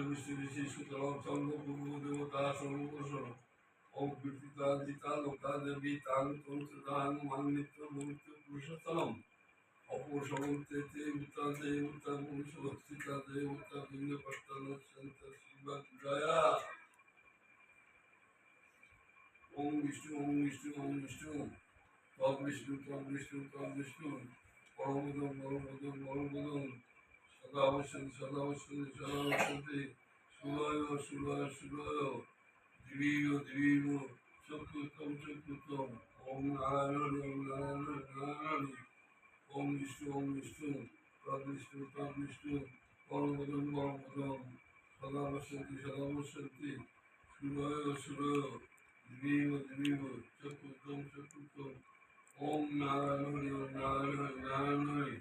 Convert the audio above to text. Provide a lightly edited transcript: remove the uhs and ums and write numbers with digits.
বৃষ্টি ঋষি সুতরাং চন্দ্র পূর্ব দেবতা সর্বকোষণ ওম কীর্তিতা জিতা লোকা দেবী তাং তন্ত্রদাং মান্বিত মূর্তি পুরুষোত্তম অপসমন্তে দেবতা দেবতা পুরুষবস্থিতা দেবতা ভিন্ন পত্তন সন্ত শিবা জয়া ওম বিষ্ণু ওম বিষ্ণু ওম বিষ্ণু তদ বিষ্ণু তদ বিষ্ণু তদ বিষ্ণু পরমোদম পরমোদম পরমোদম সদা অবশ্যন্তি সদা অবশ্যন্তি সদা অবশ্যন্তি সুলয় সুলয় সুলয় দিবীয় দিবীয় চক্ষুতম চক্ষুতম ওম নারায়ণ ওম নারায়ণ নারায়ণ ওম বিষ্ণু তদ বিষ্ণু তদ বিষ্ণু পরমোদম পরমোদম সদা অবশ্যন্তি সুলয় সুলয় দিবীয় দিবীয় চক্ষুতম চক্ষুতম ওম নারায়ণ নারায়ণ নারায়ণ